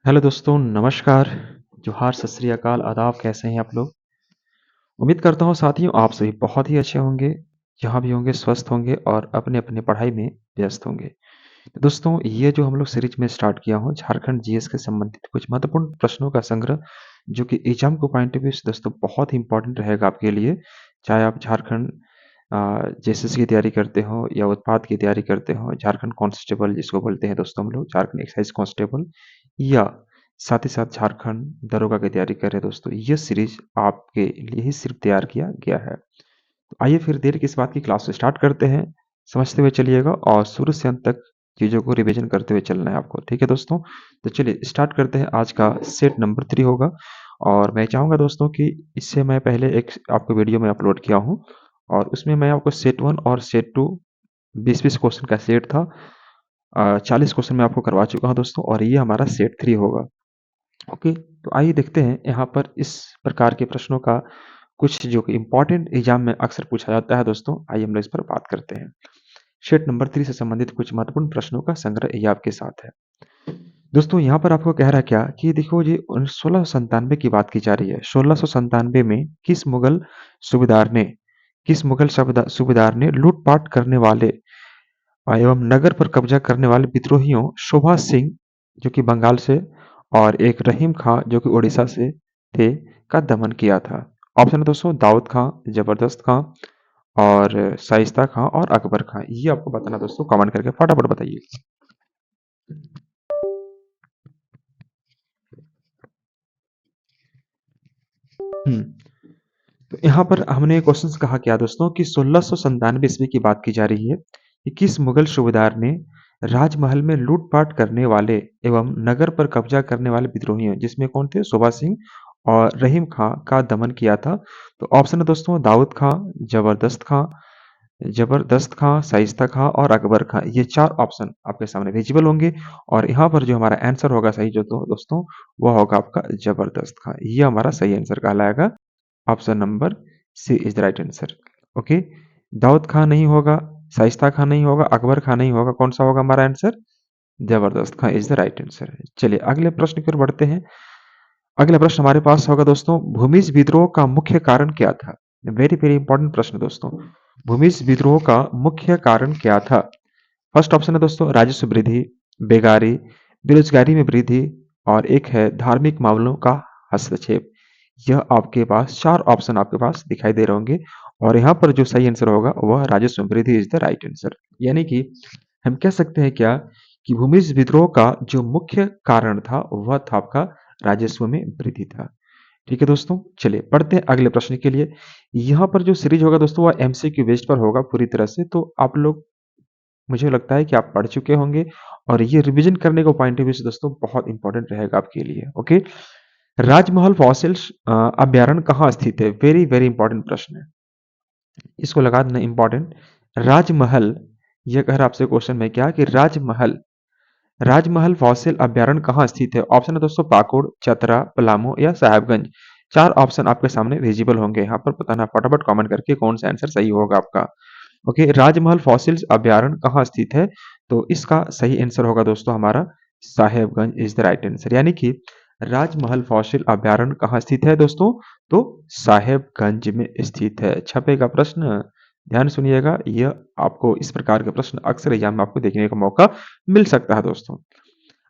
Hello दोस्तों, नमस्कार, जोहार, सत श्री अकाल, आदाब। कैसे हैं आप लोग? उम्मीद करता हूँ साथियों आप सभी बहुत ही अच्छे होंगे, जहाँ भी होंगे स्वस्थ होंगे और अपने-अपने पढ़ाई में व्यस्त होंगे। तो दोस्तों, ये जो हम लोग सीरीज में स्टार्ट किया हूँ झारखंड जीएस के संबंधित कुछ महत्वपूर्ण प्रश्नों का संग्रह, जो कि एग्जाम को पॉइंट ऑफ व्यू से दोस्तों बहुत ही इंपॉर्टेंट रहेगा आपके लिए। चाहे आप झारखंड जेएसएस की तैयारी करते हो या उत्पाद की तैयारी करते हो, झारखंड कांस्टेबल जिसको बोलते हैं दोस्तों हम लोग, झारखंड एक्साइज कांस्टेबल, या साथ ही साथ झारखंड दरोगा की तैयारी कर रहे हैं दोस्तों, ये सीरीज आपके लिए ही सिर्फ तैयार किया गया है। तो आइए फिर देर किस बात की, क्लास स्टार्ट करते हैं। समझते हुए चलिएगा और शुरू से अंत तक चीज़ों को रिवीजन करते हुए चलना है आपको, ठीक है दोस्तों? तो चलिए स्टार्ट करते हैं। आज का सेट नंबर 3 होगा और मैं चाहूँगा दोस्तों कि इससे मैं पहले एक आपको वीडियो में अपलोड किया हूँ और उसमें मैं आपको सेट 1 और सेट 2 20-20 क्वेश्चन का सेट था। 40 क्वेश्चन मैं आपको करवा चुका हूँ दोस्तों और ये हमारा सेट 3 होगा। ओके, तो आइए देखते हैं यहाँ पर इस प्रकार के प्रश्नों का कुछ जो कि इम्पोर्टेंट एग्जाम में अक्सर पूछा जाता है दोस्तों। आइए हम लोग इस पर बात करते हैं। शीट नंबर 3 से संबंधित कुछ महत्वपूर्ण प्रश्नों का संग्रह ये आपके साथ है। दोस्तों यहाँ पर आपको कह रहा है क्या कि देखो जी 1697 की बात की जा रही है। 1697 में किस मुगल सूबेदार ने लूटपाट करने वाले एवं नगर पर कब्जा करने वाले विद्रोहियों शोभा सिंह जो कि बंगाल से और एक रहीम खां जो कि उड़ीसा से थे का दमन किया था। ऑप्शन है दोस्तों दाऊद खां, जबरदस्त खां और शाइस्ता खां और अकबर खां। ये आपको बताना दोस्तों, कमेंट करके फटाफट बताइए। हम्म तो यहाँ पर हमने क्वेश्चन कहा क्या दोस्तों कि 1697 ईस्वी की बात की जा रही है कि किस मुगल सूबेदार ने राजमहल में लूटपाट करने वाले एवं नगर पर कब्जा करने वाले विद्रोहियों जिसमें कौन थे शोभा सिंह और रहीम खां का दमन किया था। तो ऑप्शन है दोस्तों दाऊद खां, जबरदस्त खां, शाइस्ता खां और अकबर खां। ये 4 ऑप्शन आपके सामने विजिबल होंगे और यहाँ पर जो हमारा आंसर होगा सही जो दोस्तों वो होगा आपका जबरदस्त खां। ये हमारा सही आंसर कहलाएगा। Option number C is the right answer. Okay, Dawood Khan नहीं होगा, शाइस्ता खान नहीं होगा, अकबर खान नहीं होगा। कौन सा होगा हमारा आंसर? जबरदस्त Khan is the right answer. चलिए अगले प्रश्न की ओर बढ़ते हैं। अगला प्रश्न हमारे पास होगा दोस्तों, भूमिज विद्रोह का मुख्य कारण क्या था? वेरी वेरी इंपॉर्टेंट प्रश्न दोस्तों। भूमिज विद्रोह का मुख्य कारण क्या था? फर्स्ट ऑप्शन है दोस्तों राजस्व वृद्धि, बेगारी, बेरोजगारी में वृद्धि और एक है धार्मिक मामलों का हस्तक्षेप। यह आपके पास 4 ऑप्शन आपके पास दिखाई दे रहे होंगे और यहाँ पर जो सही आंसर होगा वह राजस्व वृद्धि इज द राइट आंसर। यानी कि हम कह सकते हैं क्या कि भूमिज विद्रोह का जो मुख्य कारण था वह था आपका राजस्व में वृद्धि था। ठीक है दोस्तों, चलिए पढ़ते हैं अगले प्रश्न के लिए। यहाँ पर जो सीरीज होगा दोस्तों वह एमसीक्यू बेस्ड पर होगा पूरी तरह से। तो आप लोग, मुझे लगता है कि आप पढ़ चुके होंगे और ये रिवीजन करने का पॉइंट ऑफ व्यू से दोस्तों बहुत इंपॉर्टेंट रहेगा आपके लिए। ओके, राजमहल फॉसिल्स अभ्यारण्य कहाँ स्थित है? वेरी वेरी इंपॉर्टेंट प्रश्न है, इसको लगा देना इंपॉर्टेंट। राजमहल, ये कह रहा आपसे क्वेश्चन में क्या कि राजमहल फॉसिल अभ्यारण्य कहाँ स्थित है? ऑप्शन है दोस्तों पाकुड़, चतरा, पलामू या साहेबगंज। 4 ऑप्शन आपके सामने विजिबल होंगे, यहाँ पर बताना फटाफट कमेंट करके कौन सा आंसर सही होगा आपका। ओके, राजमहल फॉसिल्स अभ्यारण्य कहाँ स्थित है? तो इसका सही आंसर होगा दोस्तों हमारा Sahebganj is the right answer. यानी कि राजमहल फॉसिल अभ्यारण्य कहाँ स्थित है दोस्तों? तो साहेबगंज में स्थित है। छपेगा प्रश्न, ध्यान सुनिएगा। यह आपको इस प्रकार के प्रश्न अक्सर एग्जाम में आपको देखने का मौका मिल सकता है दोस्तों।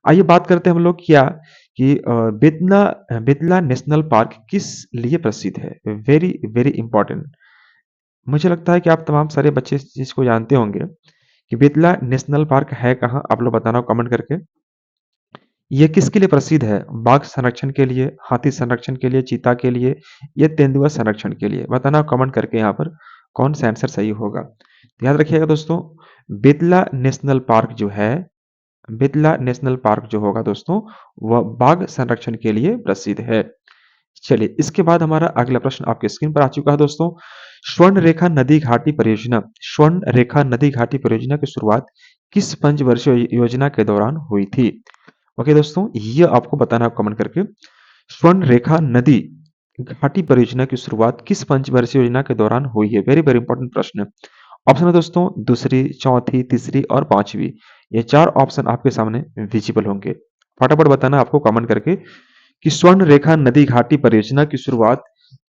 आइए बात करते हैं हम लोग क्या कि बेतला बेतला नेशनल पार्क किस लिए प्रसिद्ध है? Very very important. मुझे लगता है कि आप तमाम सारे बच्चे इस चीज को जानते होंगे कि बेतला नेशनल पार्क है कहाँ। आप लोग बताना कमेंट करके। ये किसके लिए प्रसिद्ध है? बाघ संरक्षण के लिए, हाथी संरक्षण के लिए, चीता के लिए या तेंदुआ संरक्षण के लिए? बताना कमेंट करके यहाँ पर कौन सा आंसर सही होगा। याद रखिएगा दोस्तों, बेतला नेशनल पार्क जो है, बेतला नेशनल पार्क जो होगा दोस्तों वह बाघ संरक्षण के लिए प्रसिद्ध है। चलिए इसके बाद हमारा अगला प्रश्न आपके स्क्रीन पर आ चुका है दोस्तों। स्वर्ण रेखा नदी घाटी परियोजना की शुरुआत किस पंचवर्षीय योजना के दौरान हुई थी? ओके दोस्तों, ये आपको बताना है कमेंट करके। स्वर्ण रेखा नदी घाटी परियोजना की शुरुआत किस पंचवर्षीय योजना के दौरान हुई है? वेरी वेरी इंपॉर्टेंट प्रश्न। ऑप्शन है दोस्तों दूसरी, चौथी, तीसरी और पांचवी। ये 4 ऑप्शन आपके सामने विजिबल होंगे। फटाफट बताना आपको कमेंट करके कि स्वर्ण रेखा नदी घाटी परियोजना की शुरुआत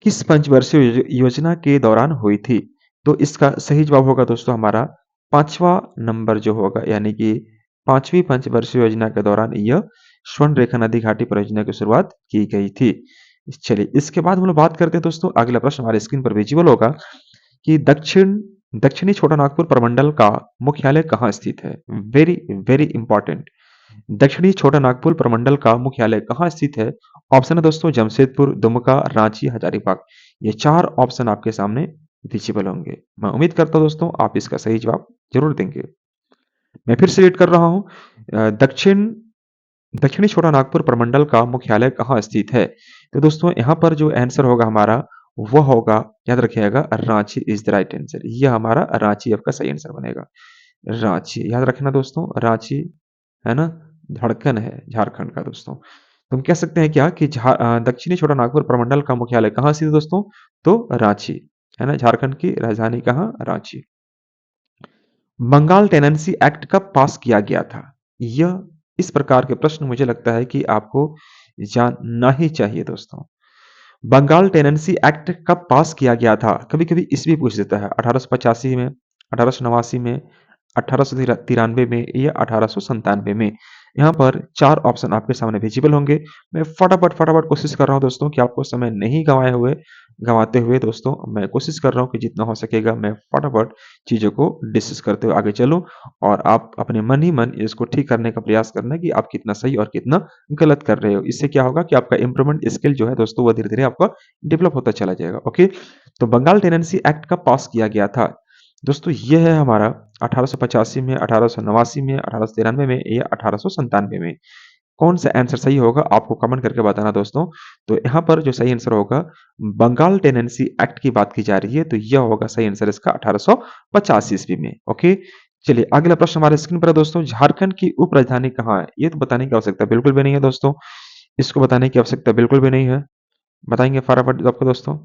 किस पंचवर्षीय योजना के दौरान हुई थी? तो इसका सही जवाब होगा दोस्तों हमारा 5वां नंबर जो होगा, यानी कि 5वीं पंचवर्षीय योजना के दौरान यह स्वर्ण रेखा नदी घाटी परियोजना की शुरुआत की गई थी। चलिए, इसके बाद हम लोग बात करते हैं दोस्तों, अगला प्रश्न हमारे स्क्रीन पर विजिबल होगा कि दक्षिणी छोटा नागपुर प्रमंडल का मुख्यालय कहाँ स्थित है? Very very important. दक्षिणी छोटा नागपुर प्रमंडल का मुख्यालय कहाँ स्थित है? ऑप्शन है दोस्तों जमशेदपुर, दुमका, रांची, हजारीबाग। ये 4 ऑप्शन आपके सामने विजिबल होंगे। मैं उम्मीद करता हूं दोस्तों आप इसका सही जवाब जरूर देंगे। मैं फिर से रीड कर रहा हूं। दक्षिणी छोटा नागपुर प्रमंडल का मुख्यालय कहाँ स्थित है? तो दोस्तों यहाँ पर जो आंसर होगा हमारा वह होगा, याद रखिएगा, Ranchi is the right answer. यह हमारा रांची आपका सही आंसर बनेगा। रांची याद रखना दोस्तों, रांची है ना, धड़कन है झारखंड का दोस्तों। तुम कह सकते हैं क्या कि दक्षिणी छोटा नागपुर प्रमंडल का मुख्यालय कहाँ स्थित है दोस्तों? तो रांची, है ना, झारखंड की राजधानी कहाँ? रांची। बंगाल टेनेंसी एक्ट कब पास किया गया था? यह इस प्रकार के प्रश्न मुझे लगता है कि आपको जानना ही चाहिए दोस्तों। बंगाल टेनेंसी एक्ट कब पास किया गया था? कभी-कभी ईस्वी पूछ देता है। 1885 में, 1889 में, 1893 में या 1897 में। यहाँ पर 4 ऑप्शन आपके सामने विजिबल होंगे। मैं फटाफट कोशिश कर रहा हूँ दोस्तों कि आपको समय नहीं गँवाते हुए दोस्तों, मैं कोशिश कर रहा हूँ कि जितना हो सकेगा मैं फटाफट चीज़ों को डिस्कस करते हुए आगे चलूँ और आप अपने मन ही मन इसको ठीक करने का प्रयास करना कि आप कितना सही और कितना गलत कर रहे हो। इससे क्या होगा कि आपका इम्प्रूवमेंट स्किल जो है दोस्तों वो धीरे-धीरे आपका डेवलप होता चला जाएगा। ओके? तो बंगाल टेनेंसी एक्ट कब पास किया गया था? दोस्तों ये है हमारा 1885 में, 1889 में, 1893 में या 1897 में। कौन सा आंसर सही होगा आपको कमेंट करके बताना दोस्तों। तो यहाँ पर जो सही आंसर होगा, बंगाल टेनेंसी एक्ट की बात की जा रही है, तो यह होगा सही आंसर इसका 1885 ईस्वी में। ओके, चलिए अगला प्रश्न हमारे स्क्रीन पर है दोस्तों। झारखंड की उप राजधानी कहाँ है? ये तो बताने की आवश्यकता बिल्कुल भी नहीं है दोस्तों। इसको बताने की आवश्यकता बिल्कुल भी नहीं है। बताएंगे फटाफट आपको दोस्तों।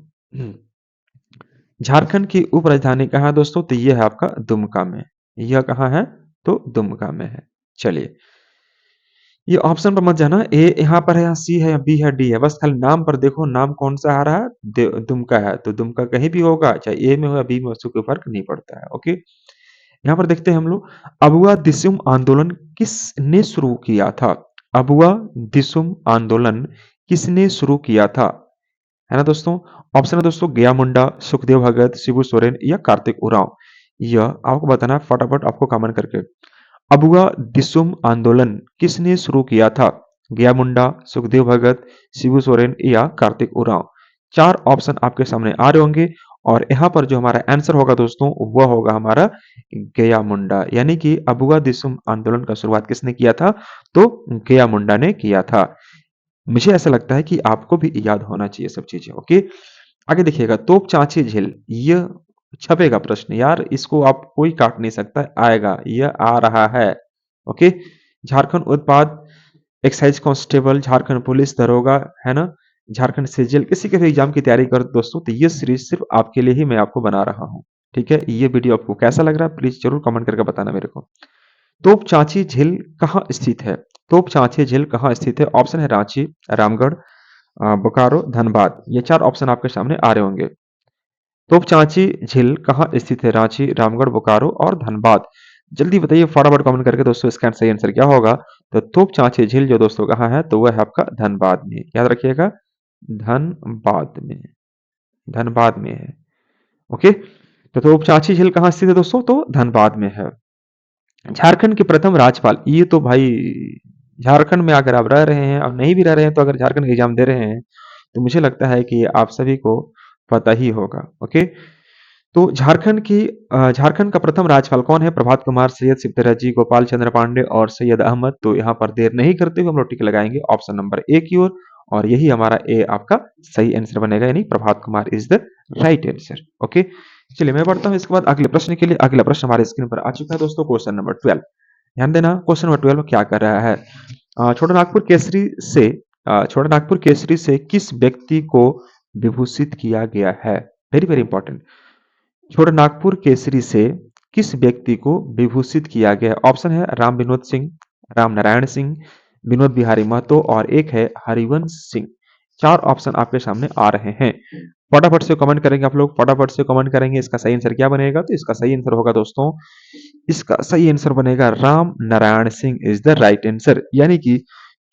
झारखंड की उप राजधानी कहाँ है दोस्तों? तो ये है आपका दुमका में। यह कहाँ है? तो दुमका में है। चलिए, ये ऑप्शन पर मत जाना, ए यहाँ पर है या सी है या बी है डी है, बस खाली नाम पर देखो, नाम कौन सा आ रहा है? दुमका है, तो दुमका कहीं भी होगा, चाहे ए में हो या बी में हो, उससे कोई फर्क नहीं पड़ता है। ओके, यहाँ पर देखते हैं हम लोग, अबुआ दिसुम आंदोलन किसने शुरू किया था? अबुआ दिसुम आंदोलन किसने शुरू किया था? है ना दोस्तों? ऑप्शन है दोस्तों गया मुंडा, सुखदेव भगत, शिबू सोरेन या कार्तिक उरांव। यह आपको बताना है फटाफट आपको कमेंट करके। अबुआ दिसुम आंदोलन किसने शुरू किया था? गया मुंडा, सुखदेव भगत, शिबू सोरेन या कार्तिक उरांव। 4 ऑप्शन आपके सामने आ रहे होंगे और यहाँ पर जो हमारा आंसर होगा दोस्तों वह होगा हमारा गया मुंडा, यानी कि अबुआ दिसुम आंदोलन का शुरुआत किसने किया था? तो गया मुंडा ने किया था। मुझे ऐसा लगता है कि आपको भी याद होना चाहिए सब चीजें। ओके, आगे देखिएगा, तोप चाची झील, यह छपेगा प्रश्न यार, इसको आप कोई काट नहीं सकता, आएगा, यह आ रहा है। ओके, झारखंड उत्पाद एक्साइज कांस्टेबल, झारखंड पुलिस दरोगा, है ना, झारखंड सिजिल, किसी के भी एग्जाम की तैयारी कर दोस्तों, तो ये सीरीज सिर्फ आपके लिए ही मैं आपको बना रहा हूँ। ठीक है, ये वीडियो आपको कैसा लग रहा है प्लीज जरूर कमेंट करके बताना मेरे को। तोप चाची झील कहाँ स्थित है? तोप चाची झील कहाँ स्थित है? ऑप्शन है रांची, रामगढ़, बोकारो, धनबाद। ये 4 ऑप्शन आपके सामने आ रहे होंगे। तोपचांची झील कहाँ स्थित है? रांची, रामगढ़, बोकारो और धनबाद। जल्दी बताइए फटाफट कमेंट करके दोस्तों, इसका सही आंसर क्या होगा? तो तोपचांची झील जो दोस्तों कहाँ है? तो वह है आपका धनबाद में। याद रखिएगा, धनबाद में, धनबाद में है। ओके, तो तोपचांची झील कहाँ स्थित है दोस्तों? तो धनबाद में है। झारखंड के प्रथम राज्यपाल, ये तो भाई झारखंड में अगर आप रह रहे हैं और नहीं भी रह रहे हैं तो अगर झारखंड का एग्जाम दे रहे हैं तो मुझे लगता है कि आप सभी को पता ही होगा। ओके, तो झारखंड का प्रथम राज्यपाल कौन है? प्रभात कुमार, सैयद सिकंदर जी, गोपाल चंद्र पांडे और सैयद अहमद। तो यहाँ पर देर नहीं करते हुए हम लोग टिक लगाएंगे ऑप्शन नंबर ए की ओर, और यही हमारा ए आपका सही आंसर बनेगा, यानी Prabhat Kumar is the right answer. Okay, चलिए मैं बढ़ता हूँ इसके बाद अगले प्रश्न के लिए। अगला प्रश्न हमारे स्क्रीन पर आ चुका है दोस्तों, क्वेश्चन नंबर 12। ध्यान देना, क्वेश्चन नंबर 12 क्या कर रहा है? छोटा नागपुर केसरी से छोटा नागपुर केसरी से किस व्यक्ति को विभूषित किया गया है? Very very important. छोटा नागपुर केसरी से किस व्यक्ति को विभूषित किया गया? ऑप्शन है राम विनोद सिंह, राम नारायण सिंह, विनोद बिहारी महतो और एक है हरिवंश सिंह। 4 ऑप्शन आपके सामने आ रहे हैं। फटाफट से कमेंट करेंगे आप लोग, फटाफट से कमेंट करेंगे इसका सही आंसर क्या बनेगा। तो इसका सही आंसर होगा दोस्तों, इसका सही आंसर बनेगा Ram Narayan Singh is the right answer. यानी कि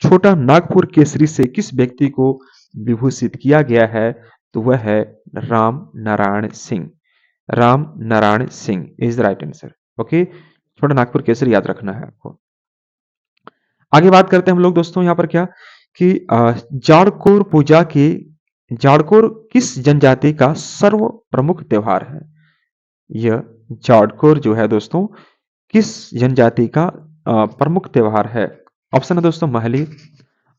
छोटा नागपुर केसरी से किस व्यक्ति को विभूषित किया गया है, तो वह है Ram Narayan Singh. Ram Narayan Singh is the right answer. Okay, छोटा नागपुर केसरी याद रखना है आपको। आगे बात करते हैं हम लोग दोस्तों यहाँ पर क्या कि जाड़कोर पूजा की जाड़कोर किस जनजाति का सर्व प्रमुख त्योहार है। यह जाड़कोर जो है दोस्तों किस जनजाति का प्रमुख त्योहार है। ऑप्शन है दोस्तों महली,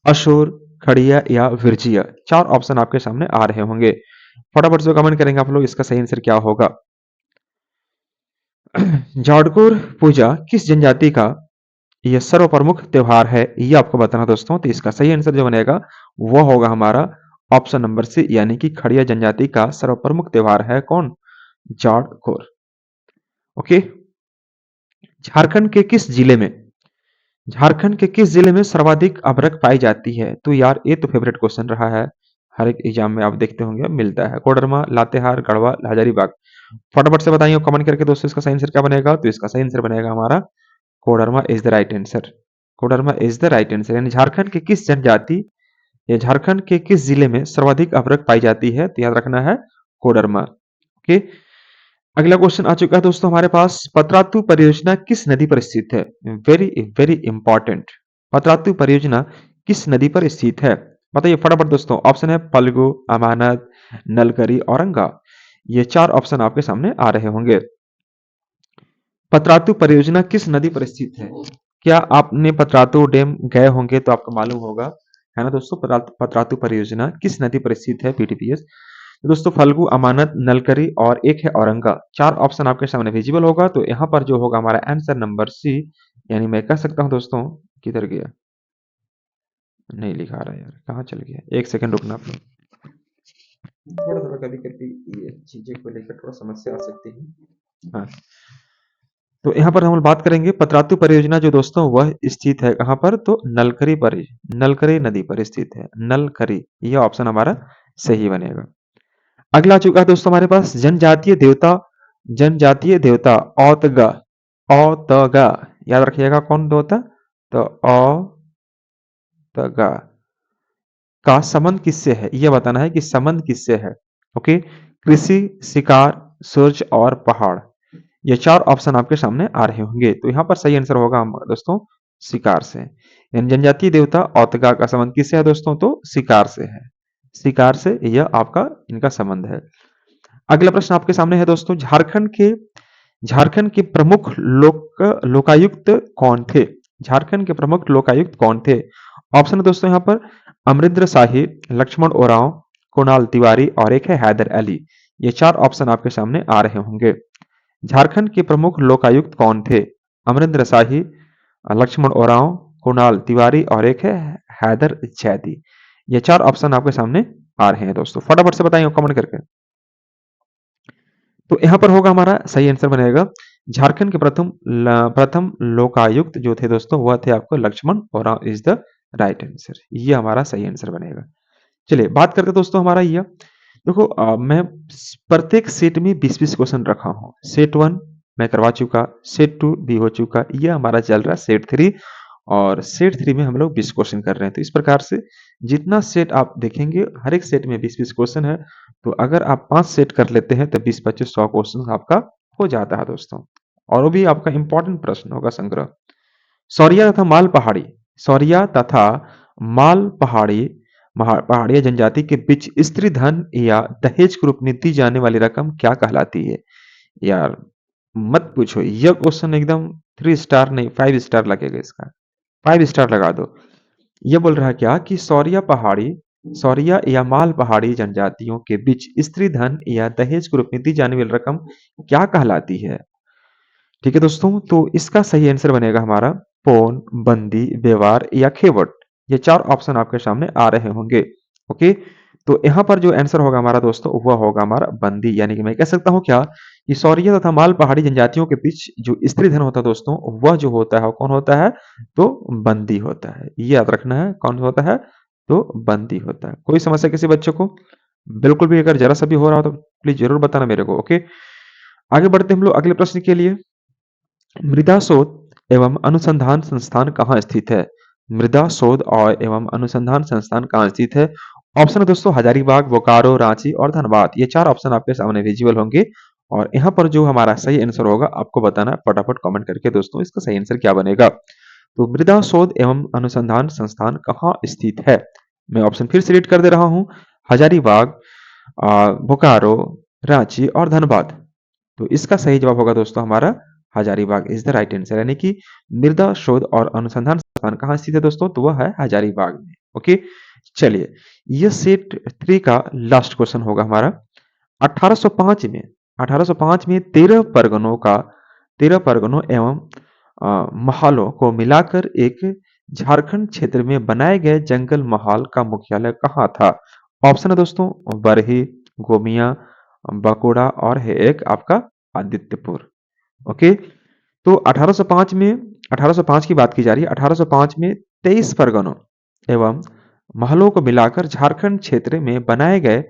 अशोर, खड़िया या विरजिया। 4 ऑप्शन आपके सामने आ रहे होंगे। फटाफट से कमेंट करेंगे आप लोग इसका सही आंसर क्या होगा। जाड़कोर पूजा किस जनजाति का यह सर्व प्रमुख त्योहार है, ये आपको बताना दोस्तों। तो इसका सही आंसर जो बनेगा वो होगा हमारा ऑप्शन नंबर सी, यानी कि खड़िया जनजाति का सर्व प्रमुख त्योहार है कौन, जाड़कोर। ओके, झारखंड के किस जिले में झारखंड के किस जिले में सर्वाधिक अभ्रक पाई जाती है। तो यार ये तो फेवरेट क्वेश्चन रहा है, हर एक एग्जाम में आप देखते होंगे मिलता है। कोडरमा, लातेहार, गढ़वा, हजारीबाग। फटाफट से बताइए कमेंट करके दोस्तों इसका सही आंसर क्या बनेगा। तो इसका सही आंसर बनेगा हमारा Koderma is the right answer. Koderma is the right answer. यानी झारखंड के किस जनजाति या झारखंड के किस जिले में सर्वाधिक अभ्रक पाई जाती है, तो याद रखना है कोडरमा। ओके, अगला क्वेश्चन आ चुका है दोस्तों हमारे पास। पतरातू परियोजना किस नदी पर स्थित है। Very very important. पतरातू परियोजना किस नदी पर स्थित है, बताइए फटाफट दोस्तों। ऑप्शन है फल्गु, अमानत, नलकरी, औरंगा। ये 4 ऑप्शन आपके सामने आ रहे होंगे। पतरातू परियोजना किस नदी पर स्थित है। क्या आपने पतरातू डैम गए होंगे तो आपको मालूम होगा, है ना दोस्तों। पतरातू परियोजना किस नदी पर स्थित है, पीटीपीएस। तो दोस्तों फल्गु, अमानत, नलकरी और एक है औरंगा। 4 ऑप्शन आपके सामने विजिबल होगा। तो यहाँ पर जो होगा हमारा आंसर नंबर सी, यानी मैं कह सकता हूँ दोस्तों, किधर गया, नहीं लिखा रहा यार, कहाँ चल गया। एक सेकंड रुकना आप लोग, थोड़ा थोड़ा कभी कभी ये चीजें को लेकर थोड़ा समस्या आ सकती है। हाँ, तो यहाँ पर हम बात करेंगे पतरातू परियोजना जो दोस्तों वह स्थित है कहाँ पर, तो नलकरी नदी पर स्थित है। नलकरी, यह ऑप्शन हमारा सही बनेगा। अगला आ चुका है दोस्तों हमारे पास जनजातीय देवता औतगा। औतगा याद रखिएगा कौन देवता, तो औतगा का संबंध किससे है, यह बताना है कि संबंध किससे है। ओके, कृषि, शिकार, सूर्य और पहाड़। ये 4 ऑप्शन आपके सामने आ रहे होंगे। तो यहाँ पर सही आंसर होगा हमारा दोस्तों शिकार से। यानी जनजातीय देवता औतगा का संबंध किससे है दोस्तों, तो शिकार से है। शिकार से यह आपका इनका संबंध है। अगला प्रश्न आपके सामने है दोस्तों, झारखंड के प्रमुख लोकायुक्त कौन थे। झारखंड के प्रमुख लोकायुक्त कौन थे। ऑप्शन है दोस्तों यहाँ पर अमरिंदर शाही, लक्ष्मण ओरांव, कुणाल तिवारी और एक है हैदर अली। ये 4 ऑप्शन आपके सामने आ रहे होंगे। झारखंड के प्रमुख लोकायुक्त कौन थे। अमरिंदर शाही, लक्ष्मण ओरांव, कुणाल तिवारी और एक है हैदर जैदी। ये 4 ऑप्शन आपके सामने आ रहे हैं दोस्तों। फटाफट से बताइए कमेंट करके। तो यहाँ पर होगा हमारा सही आंसर बनेगा झारखंड के प्रथम लोकायुक्त जो थे दोस्तों वह थे आपको Laxman Oraon is the right answer. ये हमारा सही आंसर बनेगा। चलिए बात करते हैं दोस्तों हमारा यह देखो, मैं प्रत्येक सेट में 20-20 क्वेश्चन रखा हूँ। सेट 1 मैं करवा चुका, सेट 2 भी हो चुका, यह हमारा चल रहा है सेट 3 और सेट 3 में हम लोग 20 क्वेश्चन कर रहे हैं। तो इस प्रकार से जितना सेट आप देखेंगे हर एक सेट में 20-20 क्वेश्चन है। तो अगर आप 5 सेट कर लेते हैं तो 20-25-100 क्वेश्चन आपका हो जाता है दोस्तों। और वो भी आपका इंपॉर्टेंट प्रश्न होगा संग्रह। सौरिया तथा माल पहाड़ी सौरिया तथा माल पहाड़िया जनजाति के बीच स्त्री धन या दहेज के रूप में दी जाने वाली रकम क्या कहलाती है। यार मत पूछो, यह क्वेश्चन एकदम 3 स्टार नहीं 5 स्टार लगेगा इसका, 5 स्टार लगा दो। यह बोल रहा है क्या कि सौरिया या माल पहाड़ी जनजातियों के बीच स्त्री धन या दहेज के रूप में दी जाने वाली रकम क्या कहलाती है। ठीक है दोस्तों, तो इसका सही आंसर बनेगा हमारा पौन, बंदी, व्यवहार या खेवट। ये 4 ऑप्शन आपके सामने आ रहे होंगे। ओके, तो यहाँ पर जो आंसर होगा हमारा दोस्तों वह होगा हमारा बंदी, यानी कि मैं कह सकता हूँ क्या कि सौरिया तथा माल पहाड़ी जनजातियों के बीच जो स्त्री धन होता है दोस्तों, वह जो होता है वो कौन होता है? तो बंदी होता है। ये याद रखना है, कौन होता है? तो बंदी होता है। कोई समस्या किसी बच्चे को? बिल्कुल भी अगर जरा सा भी हो रहा हो तो प्लीज जरूर बताना मेरे को। ओके, आगे बढ़ते हैं हम लोग अगले प्रश्न के लिए। मृदा शोध एवं अनुसंधान संस्थान कहाँ स्थित है? मृदा शोध और एवं अनुसंधान संस्थान कहाँ स्थित है? ऑप्शन है दोस्तों हजारीबाग, बोकारो, रांची और धनबाद। ये चार ऑप्शन आपके सामने विजिबल होंगे और यहाँ पर जो हमारा सही आंसर होगा आपको बताना है फटाफट कमेंट करके दोस्तों, इसका सही आंसर क्या बनेगा। तो मृदा शोध एवं अनुसंधान संस्थान कहाँ स्थित है? मैं ऑप्शन फिर से रीड कर दे रहा हूँ। हजारीबाग, बोकारो, रांची और धनबाद। तो इसका सही जवाब होगा दोस्तों हमारा Hazaribagh is the right answer, यानी कि मृदा शोध और अनुसंधान संस्थान कहाँ स्थित है दोस्तों? तो वह है हजारीबाग में। ओके, चलिए ये सेट 3 का लास्ट क्वेश्चन होगा हमारा। 1805 में 1805 में 13 परगनों एवं महालों को मिलाकर एक झारखंड क्षेत्र में बनाए गए जंगल महाल का मुख्यालय कहाँ था? ऑप्शन है दोस्तों बरही, गोमिया, बकुड़ा और है एक आपका आदित्यपुर। ओके, तो 1805 की बात की जा रही है। 1805 में 23 परगनों एवं महलों को मिलाकर झारखंड क्षेत्र में बनाए गए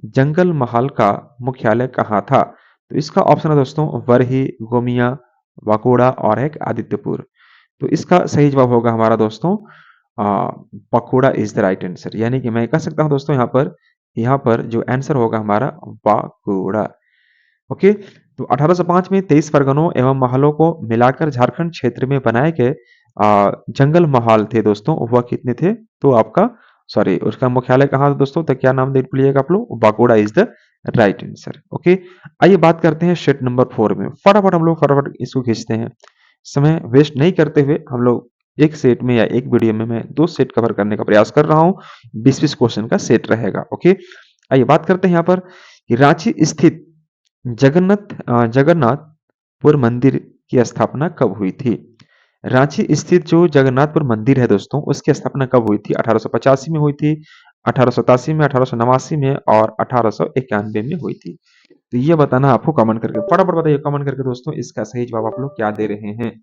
जंगल महल का मुख्यालय कहाँ था? तो इसका ऑप्शन है दोस्तों बरही, गोमिया, वाकोड़ा और एक आदित्यपुर। तो इसका सही जवाब होगा हमारा दोस्तों बकुड़ा इज द राइट आंसर, यानी कि मैं कह सकता हूं दोस्तों यहाँ पर जो आंसर होगा हमारा बाकुड़ा। ओके, तो 1805 में 23 परगनों एवं महलों को मिलाकर झारखंड क्षेत्र में बनाए गए जंगल महल थे दोस्तों, वह कितने थे? तो आपका सॉरी उसका मुख्यालय कहाँ था दोस्तों? तो क्या नाम देख लीजिएगा आप लोग, Bankura is the right answer. Okay, आइए बात करते हैं सेट नंबर 4 में। फटाफट हम लोग फटाफट इसको खींचते हैं, समय वेस्ट नहीं करते हुए हम लोग एक सेट में या एक वीडियो में मैं 2 सेट कवर करने का प्रयास कर रहा हूँ। 20-20 क्वेश्चन का सेट रहेगा। ओके, आइए बात करते हैं यहाँ पर कि रांची स्थित जगन्नाथपुर मंदिर की स्थापना कब हुई थी? रांची स्थित जो जगन्नाथपुर मंदिर है दोस्तों, उसकी स्थापना कब हुई थी? 1885 में हुई थी, 1887 में, 1889 में और 1891 में हुई थी। तो ये बताना आपको कमेंट करके, फटाफट बताइए कमेंट करके दोस्तों, इसका सही जवाब आप लोग क्या दे रहे हैं।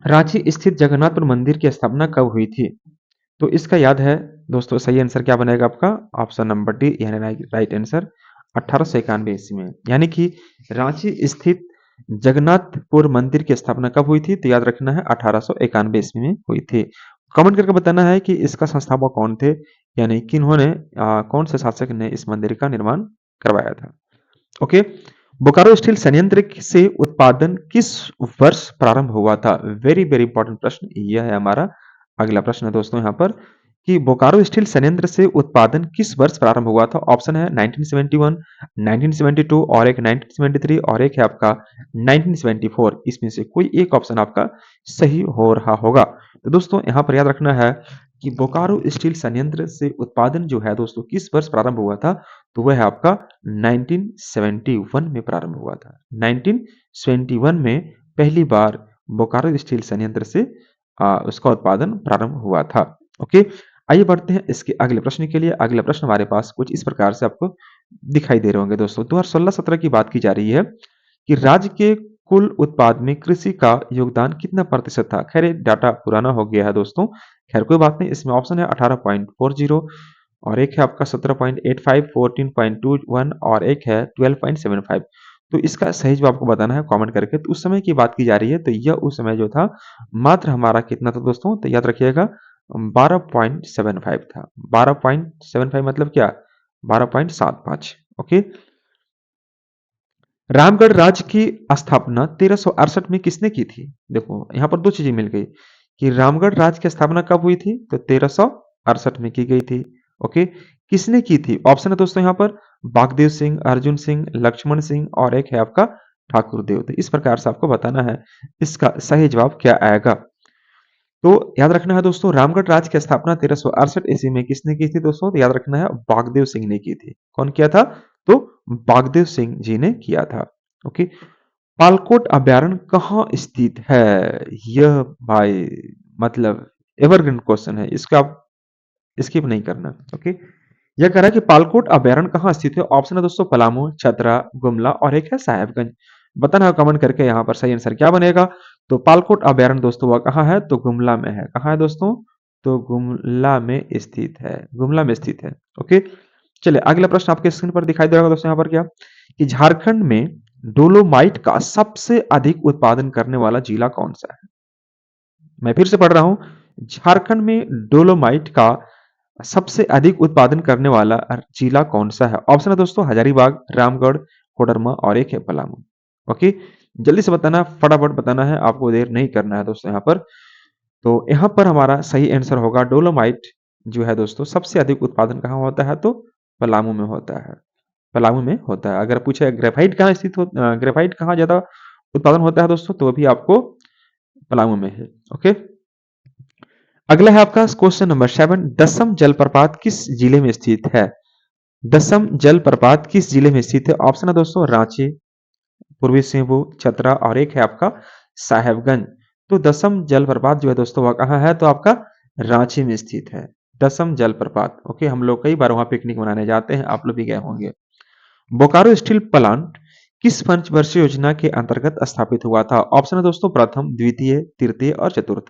रांची स्थित जगन्नाथपुर मंदिर की स्थापना कब हुई थी? तो इसका याद है दोस्तों, सही आंसर क्या बनेगा आपका? ऑप्शन नंबर डी, यानी राइट आंसर 1891 ईस्वी में। यानी कि रांची स्थित जगन्नाथपुर मंदिर की स्थापना कब हुई थी? तो याद रखना है 1891 ईस्वी में हुई थी। कमेंट करके बताना है कि इसका संस्थापक कौन थे, यानी किन्होंने कौन से शासक ने इस मंदिर का निर्माण करवाया था। ओके, बोकारो स्टील संयंत्र से उत्पादन किस वर्ष प्रारंभ हुआ था? वेरी वेरी इंपॉर्टेंट प्रश्न यह है हमारा अगला प्रश्न है दोस्तों यहाँ पर कि बोकारो स्टील संयंत्र से उत्पादन किस वर्ष प्रारंभ हुआ था? ऑप्शन है 1971, 1972 और एक 1973 और एक है आपका 1974। इसमें से कोई एक ऑप्शन आपका सही हो रहा होगा। तो दोस्तों यहाँ पर याद रखना है कि बोकारो स्टील संयंत्र से उत्पादन जो है दोस्तों किस वर्ष प्रारंभ हुआ था? तो वह है आपका 1971 में प्रारंभ हुआ था। 1971 में पहली बार बोकारो स्टील संयंत्र से उसका उत्पादन प्रारंभ हुआ था। ओके, आइए बढ़ते हैं इसके अगले प्रश्न के लिए। अगला प्रश्न हमारे पास कुछ इस प्रकार से आपको दिखाई दे रहे होंगे दोस्तों। 2016-17 की बात की जा रही है कि राज्य के कुल उत्पाद में कृषि का योगदान कितना प्रतिशत था? खैर ये डाटा पुराना हो गया है दोस्तों, खैर कोई बात नहीं। इसमें ऑप्शन है 18.40 और एक है आपका 17.85, 14.21 और एक है 12.75। तो इसका सही जवाब आपको बताना है कमेंट करके। तो उस समय की बात की जा रही है, तो यह उस समय जो था मात्र हमारा कितना था दोस्तों? तो याद रखिएगा 12.75 था। 12.75 मतलब क्या? 12.75। ओके, रामगढ़ राज्य की स्थापना 1368 में किसने की थी? देखो यहाँ पर दो चीजें मिल गई कि रामगढ़ राज्य की स्थापना कब हुई थी? तो 1368 में की गई थी। ओके, किसने की थी? ऑप्शन है दोस्तों यहाँ पर बागदेव सिंह, अर्जुन सिंह, लक्ष्मण सिंह और एक है आपका ठाकुर देव। तो इस प्रकार से आपको बताना है इसका सही जवाब क्या आएगा। तो याद रखना है दोस्तों, रामगढ़ राज्य की स्थापना 1368 ईस्वी में किसने की थी दोस्तों? तो याद रखना है बागदेव सिंह ने की थी। कौन किया था? तो बागदेव सिंह जी ने किया था। ओके, पालकोट अभयारण्य कहाँ स्थित है? यह भाई मतलब एवरग्रीन क्वेश्चन है, इसका स्किप नहीं करना। ओके, यह कह रहा है कि पालकोट अभ्यारण्य कहाँ स्थित है। ऑप्शन है दोस्तों पलामू, चतरा, गुमला और एक है साहेबगंज। बताना है कमेंट करके यहाँ पर सही आंसर क्या बनेगा। तो पालकोट अभ्यारण्य दोस्तों वह कहाँ है, तो गुमला में है। कहाँ है दोस्तों, तो गुमला में स्थित है, गुमला में स्थित है। ओके, चलिए अगला प्रश्न आपके स्क्रीन पर दिखाई दे रहा होगा दोस्तों, यहाँ पर क्या कि झारखंड में डोलोमाइट का सबसे अधिक उत्पादन करने वाला जिला कौन सा है। मैं फिर से पढ़ रहा हूं, झारखंड में डोलोमाइट का सबसे अधिक उत्पादन करने वाला जिला कौन सा है। ऑप्शन है दोस्तों हजारीबाग, रामगढ़, कोडरमा और एक है पलामू। ओके, जल्दी से बताना, फटाफट बताना है, आपको देर नहीं करना है दोस्तों यहाँ पर। तो यहाँ पर हमारा सही आंसर होगा डोलोमाइट जो है दोस्तों सबसे अधिक उत्पादन कहाँ होता है, तो पलामू में होता है। पलामू में होता है। अगर पूछे ग्रेफाइट कहाँ स्थित हो, ग्रेफाइट कहाँ ज्यादा उत्पादन होता है दोस्तों, तो भी आपको पलामू में है। ओके, अगला है आपका क्वेश्चन नंबर 7, दसम जलप्रपात किस जिले में स्थित है। दसम जलप्रपात किस जिले में स्थित है। ऑप्शन है दोस्तों रांची, पूर्वी सिंहभूम, चतरा और एक है आपका साहेबगंज। तो दसम जलप्रपात जो है दोस्तों वह कहाँ है, तो आपका रांची में स्थित है दसम जलप्रपात। ओके, हम लोग कई बार वहां पिकनिक मनाने जाते हैं, आप लोग भी गए होंगे। बोकारो स्टील प्लांट किस पंचवर्षीय योजना के अंतर्गत स्थापित हुआ था। ऑप्शन है दोस्तों प्रथम, द्वितीय, तृतीय और चतुर्थ।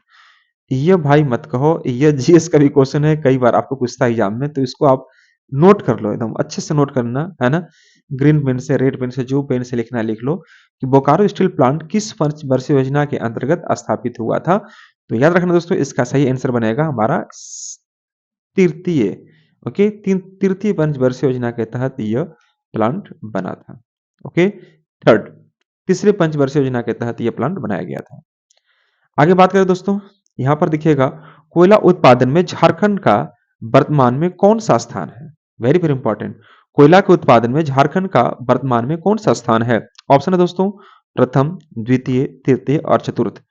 ये भाई मत कहो, ये जीएस का भी क्वेश्चन है, कई बार आपको पूछता है एग्जाम में, तो इसको आप नोट कर लो, एकदम अच्छे से नोट करना है ना। ग्रीन पेन से, रेड पेन से, जो पेन से लिखना है लिख लो कि बोकारो स्टील प्लांट किस पंचवर्षीय योजना के अंतर्गत स्थापित हुआ था। तो याद रखना दोस्तों, इसका सही आंसर बनेगा हमारा तृतीय। ओके, तृतीय पंचवर्षीय योजना के तहत यह प्लांट बना था। ओके, थर्ड, तीसरे पंचवर्षीय योजना के तहत यह प्लांट बनाया गया था। आगे बात करें दोस्तों, यहां पर देखिएगा कोयला उत्पादन में झारखंड का वर्तमान में कौन सा स्थान है। वेरी वेरी इंपॉर्टेंट, कोयला के उत्पादन में झारखंड का वर्तमान में कौन सा स्थान है। ऑप्शन है दोस्तों प्रथम, द्वितीय, तृतीय और चतुर्थ।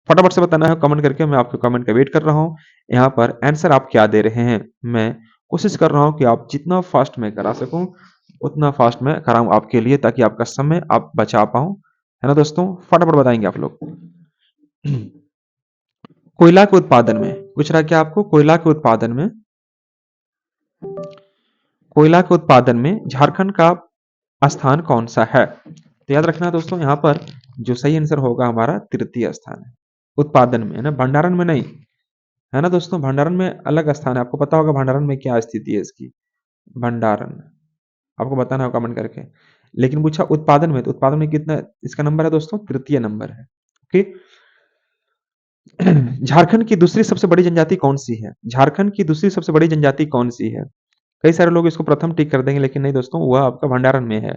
फटाफट से बताना है कमेंट करके, मैं आपके कमेंट का वेट कर रहा हूं। यहाँ पर आंसर आप क्या दे रहे हैं, मैं कोशिश कर रहा हूं कि आप जितना फास्ट में करा सकूं उतना फास्ट में कराऊं आपके लिए, ताकि आपका समय आप बचा पाऊं, है ना दोस्तों। फटाफट बताएंगे आप लोग। कोयला के उत्पादन में पूछ रहा है क्या आपको, कोयला के उत्पादन में, कोयला के उत्पादन में झारखंड का स्थान कौन सा है। तो याद रखना दोस्तों, यहाँ पर जो सही आंसर होगा हमारा तृतीय स्थान है उत्पादन में, है ना, भंडारण में नहीं, है ना दोस्तों। भंडारण में अलग स्थान है, आपको पता होगा भंडारण में क्या स्थिति है इसकी। भंडारण आपको बताना होगा कमेंट करके। लेकिन पूछा उत्पादन में, तो उत्पादन में कितना इसका नंबर है दोस्तों, तृतीय नंबर है। ओके, झारखंड की दूसरी सबसे बड़ी जनजाति कौन सी है। झारखंड की दूसरी सबसे बड़ी जनजाति कौन सी है। कई सारे लोग इसको प्रथम टिक कर देंगे, लेकिन नहीं दोस्तों, वह आपका भंडारण में है।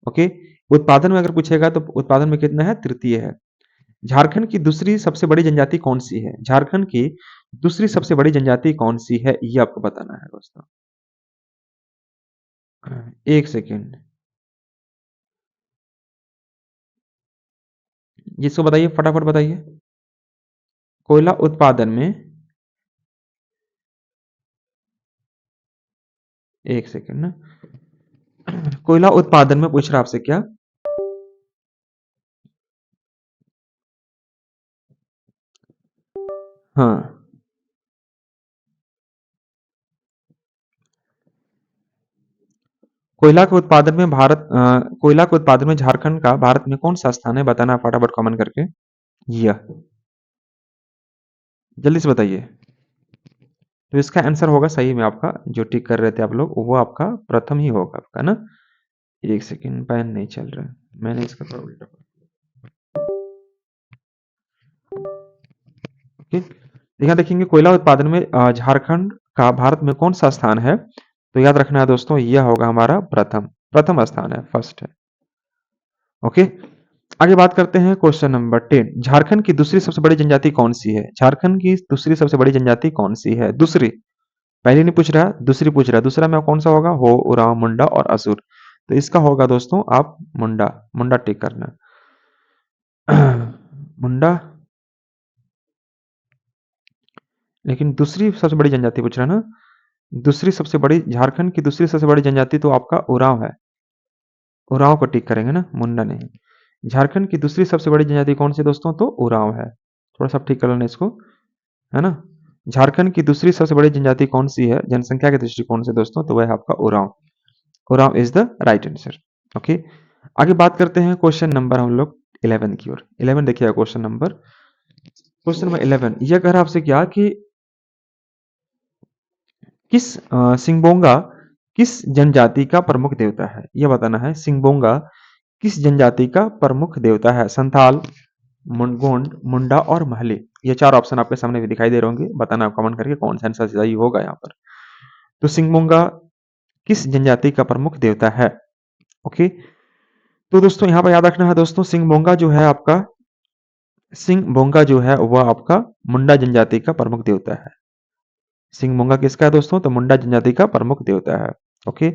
ओके, उत्पादन में अगर पूछेगा तो उत्पादन में कितना है, तृतीय है। झारखंड की दूसरी सबसे बड़ी जनजाति कौन सी है। झारखंड की दूसरी सबसे बड़ी जनजाति कौन सी है, ये आपको बताना है दोस्तों। एक सेकेंड, जिसको बताइए फटाफट बताइए। कोयला उत्पादन में, एक सेकेंड ना, कोयला उत्पादन में पूछ रहा आपसे क्या। हाँ, कोयला के उत्पादन में कोयला के उत्पादन में झारखंड का भारत में कौन सा स्थान है, बताना फटाफट कमेंट करके। यह जल्दी से बताइए। तो इसका आंसर होगा सही में आपका, जो टिक कर रहे थे आप लोग, वो आपका प्रथम ही होगा आपका ना। एक सेकेंड, पेन नहीं चल रहा है, मैंने इसका थोड़ा उल्टा ओके। यहाँ देखेंगे कोयला उत्पादन में झारखंड का भारत में कौन सा स्थान है। तो याद रखना है दोस्तों, यह होगा हमारा प्रथम, प्रथम स्थान है, फर्स्ट है। ओके, आगे बात करते हैं क्वेश्चन नंबर 10, झारखंड की दूसरी सबसे बड़ी जनजाति कौन सी है। झारखंड की दूसरी सबसे बड़ी जनजाति कौन सी है। दूसरी, पहले नहीं पूछ रहा, दूसरी पूछ रहा है। दूसरा में कौन सा होगा, हो, उरांव, मुंडा और असुर। तो इसका होगा दोस्तों आप मुंडा, मुंडा टिक करना। मुंडा, लेकिन दूसरी सबसे बड़ी जनजाति पूछ रहा है ना। दूसरी सबसे बड़ी, झारखंड की दूसरी सबसे बड़ी जनजाति तो आपका उरांव है, उरांव को टिक करेंगे ना, मुंडा नहीं। झारखंड की दूसरी सबसे बड़ी जनजाति कौन सी दोस्तों, तो उरांव है। थोड़ा सा ठीक कर लेना इसको, है ना। झारखंड की दूसरी सबसे बड़ी जनजाति कौन सी है जनसंख्या के दृष्टिकोण से दोस्तों? तो वह है आपका Oraon. Oraon is the right answer. Okay, आगे बात करते हैं क्वेश्चन नंबर हम लोग 11 की ओर। 11 देखिएगा क्वेश्चन नंबर 11 यह कह रहा है आपसे क्या कि सिंगबोंगा किस जनजाति का प्रमुख देवता है? यह बताना है सिंगबोंगा किस जनजाति का प्रमुख देवता है? संथाल, गोंड, मुंडा और महली। ये चार ऑप्शन आपके सामने भी दिखाई दे रहे होंगे, बताना आप कमेंट करके कौन सा आंसर सही होगा यहाँ पर। तो सिंगबोंगा किस जनजाति का प्रमुख देवता है? ओके, तो दोस्तों यहाँ पर याद रखना है दोस्तों, सिंगबोंगा जो है वह आपका मुंडा जनजाति का प्रमुख देवता है। सिंगबोंगा किसका है दोस्तों? तो मुंडा जनजाति का प्रमुख देवता है। ओके,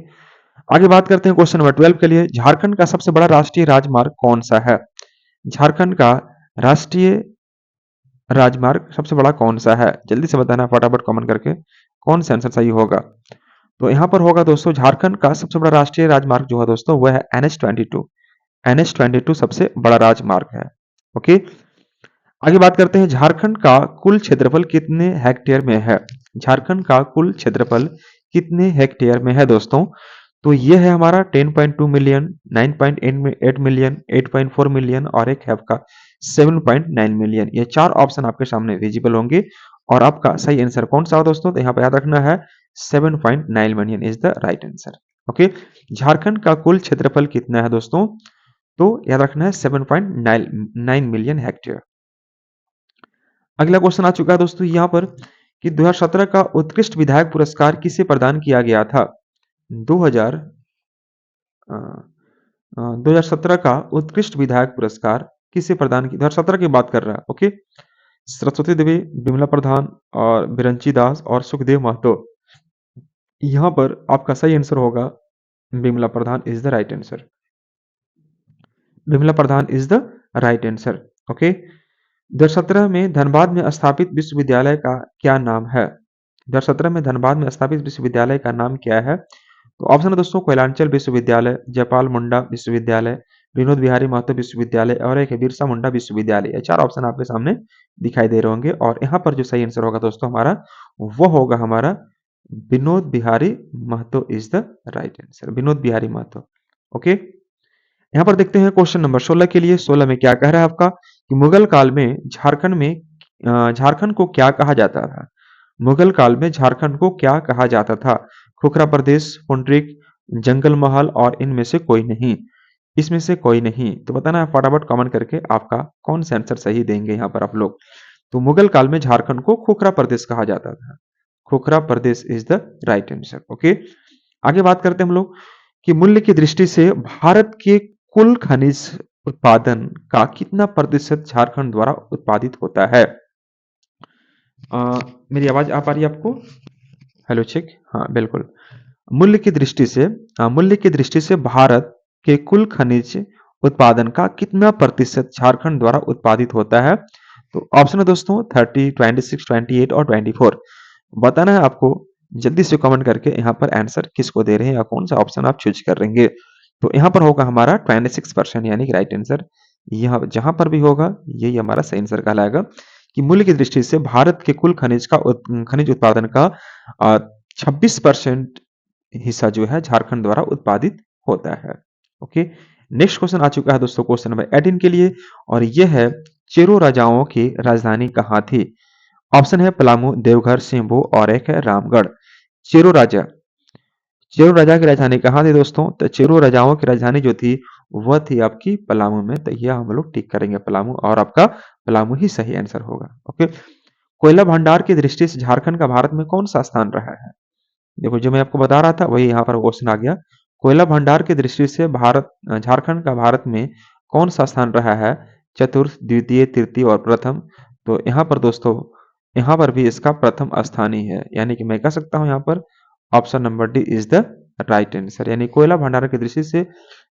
आगे बात करते हैं क्वेश्चन नंबर 12 के लिए। झारखंड का सबसे बड़ा राष्ट्रीय राजमार्ग कौन सा है? झारखंड का राष्ट्रीय राजमार्ग सबसे बड़ा कौन सा है? जल्दी से बताना फटाफट कमेंट करके कौन सा आंसर सही होगा। तो यहाँ पर होगा दोस्तों, झारखंड का सबसे बड़ा राष्ट्रीय राजमार्ग जो है दोस्तों वह है NH-22। NH-22 सबसे बड़ा राजमार्ग है। ओके, आगे बात करते हैं झारखंड का कुल क्षेत्रफल कितने हेक्टेयर में है? झारखंड का कुल क्षेत्रफल कितने हेक्टेयर में है दोस्तों? तो ये है हमारा 10.2 मिलियन, 9.8 मिलियन, 8.4 मिलियन और एक है आपका 7.9 मिलियन। ये चार ऑप्शन आपके सामने विजिबल होंगे और आपका सही आंसर कौन सा हो दोस्तों? तो यहाँ पे याद रखना है 7.9 million is the right answer. Okay, Jharkhand का कुल क्षेत्रफल कितना है दोस्तों? तो याद रखना है 7.9 मिलियन हेक्टेयर। अगला क्वेश्चन आ चुका है दोस्तों यहाँ पर कि 2017 का उत्कृष्ट विधायक पुरस्कार किसे प्रदान किया गया था? 2000 अ, 2017 का उत्कृष्ट विधायक पुरस्कार किसे प्रदान किया? 2017 की बात कर रहा है। ओके, सरस्वती देवी, विमला प्रधान और बिरंची दास और सुखदेव महतो। यहाँ पर आपका सही आंसर होगा Vimla Pradhan is the right answer. Vimla Pradhan is the right answer. Okay, 2017 में धनबाद में स्थापित विश्वविद्यालय का क्या नाम है? 2017 में धनबाद में स्थापित विश्वविद्यालय का नाम क्या है? तो ऑप्शन है दोस्तों, कोयलांचल विश्वविद्यालय, जयपाल मुंडा विश्वविद्यालय, विनोद बिहारी महतो विश्वविद्यालय और एक है बिरसा मुंडा विश्वविद्यालय। ये चार ऑप्शन आपके सामने दिखाई दे रहे होंगे और यहाँ पर जो सही आंसर होगा दोस्तों हमारा, वो होगा हमारा Vinod Bihari Mahato is the right answer. Vinod Bihari Mahato. Okay, यहाँ पर देखते हैं क्वेश्चन नंबर 16 के लिए। 16 में क्या कह रहा है आपका कि मुगल काल में झारखंड को क्या कहा जाता था? मुगल काल में झारखंड को क्या कहा जाता था? खुखरा प्रदेश, पुंडरिक, जंगल महल और इनमें से कोई नहीं। इसमें से कोई नहीं। तो बताना है फटाफट कमेंट करके आपका कौन सा आंसर सही देंगे यहाँ पर आप लोग। तो मुगल काल में झारखंड को खुखरा प्रदेश कहा जाता था। Khukhra Pradesh is the right answer. Okay, आगे बात करते हैं हम लोग कि मूल्य की दृष्टि से भारत के कुल खनिज उत्पादन का कितना प्रतिशत झारखंड द्वारा उत्पादित होता है? मेरी आवाज आ पा रही है आपको? हेलो चेक, हाँ बिल्कुल। मूल्य की दृष्टि से भारत के कुल खनिज उत्पादन का कितना प्रतिशत झारखंड द्वारा उत्पादित होता है? तो ऑप्शन है दोस्तों 30, 26, 28 और 24। बताना है आपको जल्दी से कमेंट करके यहाँ पर आंसर किसको दे रहे हैं या कौन सा ऑप्शन आप चूज कर रहेंगे। तो यहाँ पर होगा हमारा 26% यानी कि राइट आंसर। यह जहां पर भी होगा यही हमारा सही आंसर कहलाएगा कि मूल्य की दृष्टि से भारत के कुल खनिज उत्पादन का 26% हिस्सा जो है झारखंड द्वारा उत्पादित होता है। ओके, नेक्स्ट क्वेश्चन आ चुका है दोस्तों क्वेश्चन नंबर 18 के लिए और यह है चेरो राजाओं की राजधानी कहाँ थी? ऑप्शन है पलामू, देवघर, सिंहभू और एक है रामगढ़। चेरो राजा चेरो राजा की राजधानी कहाँ थी दोस्तों? तो चेरो राजाओं की राजधानी जो थी वह थी आपकी पलामू में। तो यह हम लोग टिक करेंगे पलामू और आपका पलामू ही सही आंसर होगा। ओके, कोयला भंडार की दृष्टि से झारखंड का भारत में कौन सा स्थान रहा है? देखो जो मैं आपको बता रहा था वही यहाँ पर क्वेश्चन आ गया। कोयला भंडार की दृष्टि से झारखंड का भारत में कौन सा स्थान रहा है? चतुर्थ, द्वितीय, तृतीय और प्रथम। तो यहाँ पर दोस्तों यहाँ पर भी इसका प्रथम स्थान ही है, यानी कि मैं कह सकता हूँ यहाँ पर option number D is the right answer. यानी कोयला भंडार की दृष्टि से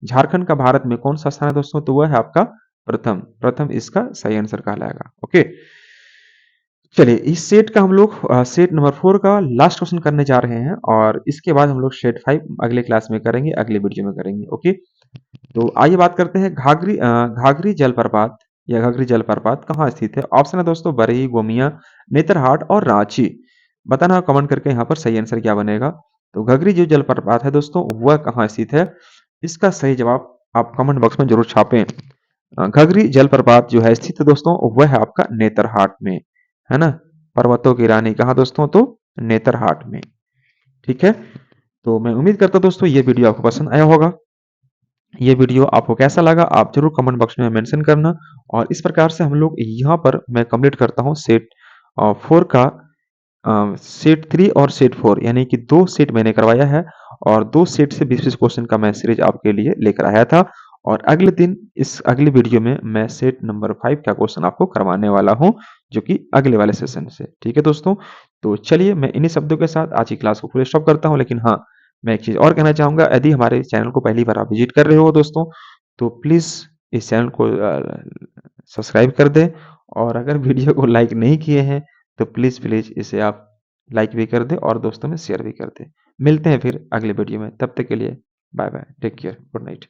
झारखंड का भारत में कौन सा स्थान है दोस्तों? तो वह है आपका प्रथम इसका सही आंसर कहलाएगा। ओके, चलिए इस सेट का हम लोग सेट नंबर 4 का लास्ट क्वेश्चन करने जा रहे हैं और इसके बाद हम लोग सेट 5 अगले क्लास में करेंगे, अगले वीडियो में करेंगे। ओके, तो आइए बात करते हैं घाघरी जलप्रपात यह घघरी जलप्रपात कहाँ स्थित है? ऑप्शन है दोस्तों बरही, गोमिया, नेतरहाट और रांची। बताना कमेंट करके यहाँ पर सही आंसर क्या बनेगा। तो घघरी जो जलप्रपात है दोस्तों वह कहाँ स्थित है? इसका सही जवाब आप कमेंट बॉक्स में जरूर छापें। घघरी जलप्रपात जो है स्थित है दोस्तों वह है आपका नेतरहाट में, है ना। पर्वतों की रानी कहाँ दोस्तों? तो नेतरहाट में। ठीक है, तो मैं उम्मीद करता हूं दोस्तों ये वीडियो आपको पसंद आया होगा। ये वीडियो आपको कैसा लगा आप जरूर कमेंट बॉक्स में मेंशन करना। और इस प्रकार से हम लोग यहाँ पर मैं कंप्लीट करता हूँ सेट 4 का सेट 3 और सेट 4 यानी कि 2 सेट मैंने करवाया है और 2 सेट से 20-20 क्वेश्चन का मैं सीरीज आपके लिए लेकर आया था। और अगले दिन इस अगले वीडियो में मैं सेट नंबर 5 का क्वेश्चन आपको करवाने वाला हूँ, जो कि अगले वाले सेशन से। ठीक है दोस्तों, तो चलिए मैं इन्हीं शब्दों के साथ आज की क्लास को फुल स्टॉप करता हूँ। लेकिन हाँ, मैं एक चीज़ और कहना चाहूँगा, यदि हमारे चैनल को पहली बार आप विजिट कर रहे हो दोस्तों, तो प्लीज़ इस चैनल को सब्सक्राइब कर दें। और अगर वीडियो को लाइक नहीं किए हैं तो प्लीज़ प्लीज़ इसे आप लाइक भी कर दें और दोस्तों में शेयर भी कर दें। मिलते हैं फिर अगले वीडियो में, तब तक के लिए bye bye, take care, good night.